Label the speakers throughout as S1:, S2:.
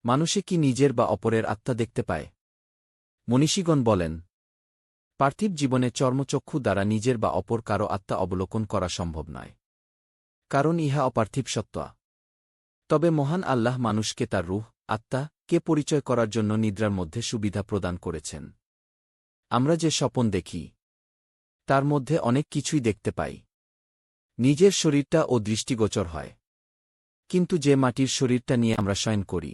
S1: মানুষে কি নিজের বা অপরের আত্মা দেখতে পায়? মনীষীগণ বলেন, পার্থিব জীবনে চর্মচক্ষু দ্বারা নিজের বা অপর কারো আত্মা অবলোকন করা সম্ভব নয়, কারণ ইহা অপার্থিব সত্তা। তবে মহান আল্লাহ মানুষকে তার রূহ, আত্মা কে পরিচয় করার জন্য নিদ্রার মধ্যে সুবিধা প্রদান করেছেন। আমরা যে স্বপন দেখি, তার মধ্যে অনেক কিছুই দেখতে পাই। নিজের শরীরটা ও দৃষ্টিগোচর হয়, কিন্তু যে মাটির শরীরটা নিয়ে আমরা শয়ন করি,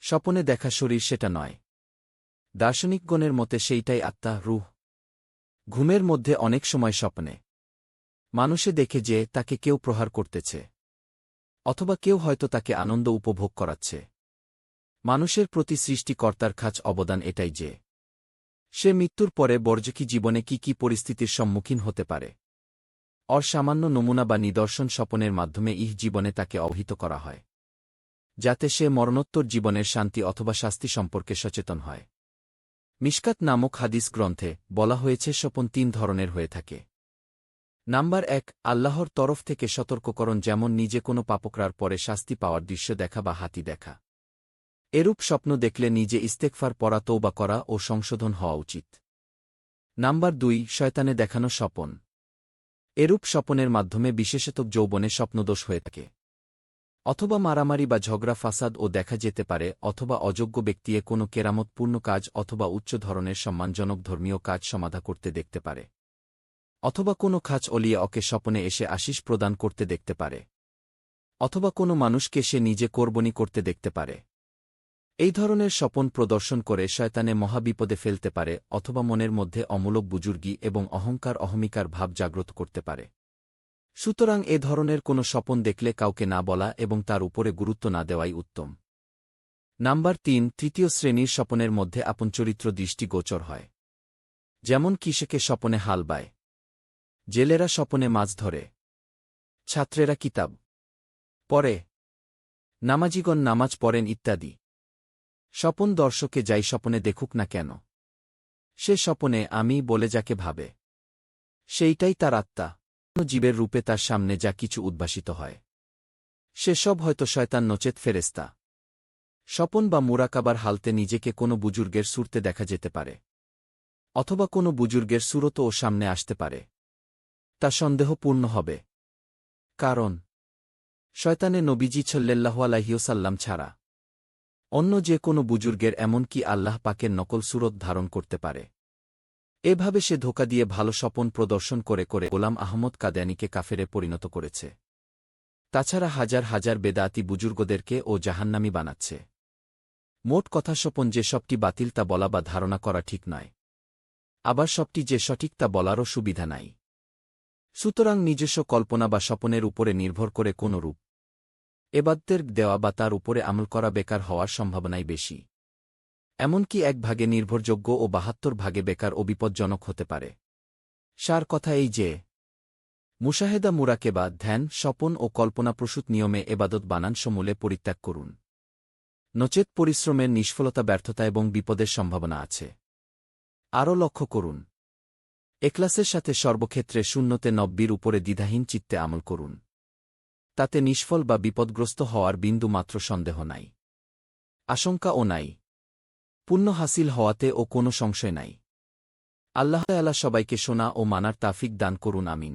S1: স্বপনে দেখা শরীর সেটা নয়। দার্শনিকগণের মতে সেইটাই আত্মা, রূহ। ঘুমের মধ্যে অনেক সময় স্বপ্নে মানুষে দেখে যে তাকে কেউ প্রহার করতেছে, অথবা কেউ হয়তো তাকে আনন্দ উপভোগ করাচ্ছে। মানুষের প্রতি সৃষ্টিকর্তার খাস অবদান এটাই যে সে মৃত্যুর পরে বর্জকী জীবনে কি পরিস্থিতির সম্মুখীন হতে পারে। সামান্য নমুনা বা নিদর্শন স্বপনের মাধ্যমে জীবনে তাকে অবহিত করা হয়, যাতে সে মরণোত্তর জীবনের শান্তি অথবা শাস্তি সম্পর্কে সচেতন হয়। মিশকাত নামক হাদিস গ্রন্থে বলা হয়েছে স্বপন ৩ ধরনের হয়ে থাকে। নাম্বার ১, আল্লাহর তরফ থেকে সতর্ককরণ, যেমন নিজে কোনো পাপকরার পরে শাস্তি পাওয়ার দৃশ্য দেখা বা হাতি দেখা। এরূপ স্বপ্ন দেখলে নিজে ইস্তেগফার পড়া, তওবা করা ও সংশোধন হওয়া উচিত। নাম্বার ২, শয়তানে দেখানো স্বপন। এরূপ স্বপনের মাধ্যমে বিশেষত যৌবনে স্বপ্নদোষ হয়ে থাকে, অথবা মারামারি বা ঝগড়া ফাসাদ ও দেখা যেতে পারে, অথবা অযোগ্য ব্যক্তিয়ে কোনো কেরামতপূর্ণ কাজ অথবা উচ্চ ধরনের সম্মানজনক ধর্মীয় কাজ সমাধা করতে দেখতে পারে, অথবা কোনো খাস অলিয়া ওকে স্বপনে এসে আশিস প্রদান করতে দেখতে পারে, অথবা কোনো মানুষকে সে নিজে কোরবানি করতে দেখতে পারে। এই ধরনের স্বপন প্রদর্শন করে শয়তানে মহাবিপদে ফেলতে পারে, অথবা মনের মধ্যে অমূলক বুজুর্গি এবং অহমিকার ভাব জাগ্রত করতে পারে। সুতরাং এ ধরনের কোনো স্বপন দেখলে কাউকে না বলা এবং তার উপরে গুরুত্ব না দেওয়াই উত্তম। নাম্বার ৩, তৃতীয় শ্রেণীর স্বপনের মধ্যে আপন চরিত্র দৃষ্টিগোচর হয়, যেমন কৃষকে স্বপনে হাল বায়, জেলেরা স্বপনে মাছ ধরে, ছাত্রেরা কিতাব পড়ে, নামাজিগণ নামাজ পড়েন ইত্যাদি। স্বপন দর্শকে যাই স্বপনে দেখুক না কেন, সে স্বপনে আমি বলে যাকে ভাবে, সেইটাই তার আত্মা। জীবের রূপে তার সামনে যা কিছু উদ্ভাসিত হয়, সেসব হয়তো শয়তান নচেত ফেরেশতা। স্বপন বা মুরাকাবার হালতে নিজেকে কোনো বুজুর্গের সুরতে দেখা যেতে পারে, অথবা কোনো বুজুর্গের সুরতও সামনে আসতে পারে। তা সন্দেহপূর্ণ হবে, কারণ শয়তানে নবীজি সাল্লাল্লাহু আলাইহি ওয়াসাল্লাম ছাড়া অন্য যে কোনো বুজুর্গের, এমনকি আল্লাহ পাকের নকল সুরত ধারণ করতে পারে। এভাবে সে ধোঁকা দিয়ে ভালো স্বপন প্রদর্শন করে গোলাম আহমদ কাদিয়ানীকে কাফেরে পরিণত করেছে। তাছাড়া হাজার হাজার বেদাতি বুজুর্গদেরকে ও জাহান্নামী বানাচ্ছে। মোট কথা, স্বপন যে সবটি বাতিল তা বলা বা ধারণা করা ঠিক নয়, আবার সবটি যে সঠিক তা বলারও সুবিধা নাই। সুতরাং নিজস্ব কল্পনা বা স্বপনের উপরে নির্ভর করে কোনো রূপ এবাদতের দেওয়া বা তার উপরে আমল করা বেকার হওয়ার সম্ভাবনাই বেশি। এমনকি 1 ভাগে নির্ভরযোগ্য ও 72 ভাগে বেকার ও বিপজ্জনক হতে পারে। সার কথা এই যে, মুশাহেদা, মুরাকেবা, ধ্যান, স্বপন ও কল্পনাপ্রসূত নিয়মে এবাদত বানান সমূলে পরিত্যাগ করুন, নচেত পরিশ্রমের নিষ্ফলতা, ব্যর্থতা এবং বিপদের সম্ভাবনা আছে। আরও লক্ষ্য করুন, এখলাসের সাথে সর্বক্ষেত্রে সুন্নতে নব্বীর উপরে দ্বিধাহীন চিত্তে আমল করুন, তাতে নিষ্ফল বা বিপদগ্রস্ত হওয়ার বিন্দু মাত্র সন্দেহ নাই, আশঙ্কাও নাই। পুণ্য হাসিল হওয়াতে ও কোনো সংশয় নাই। আল্লাহ তাআলা সবাইকে শোনা ও মানার তাওফিক দান করুন, আমিন।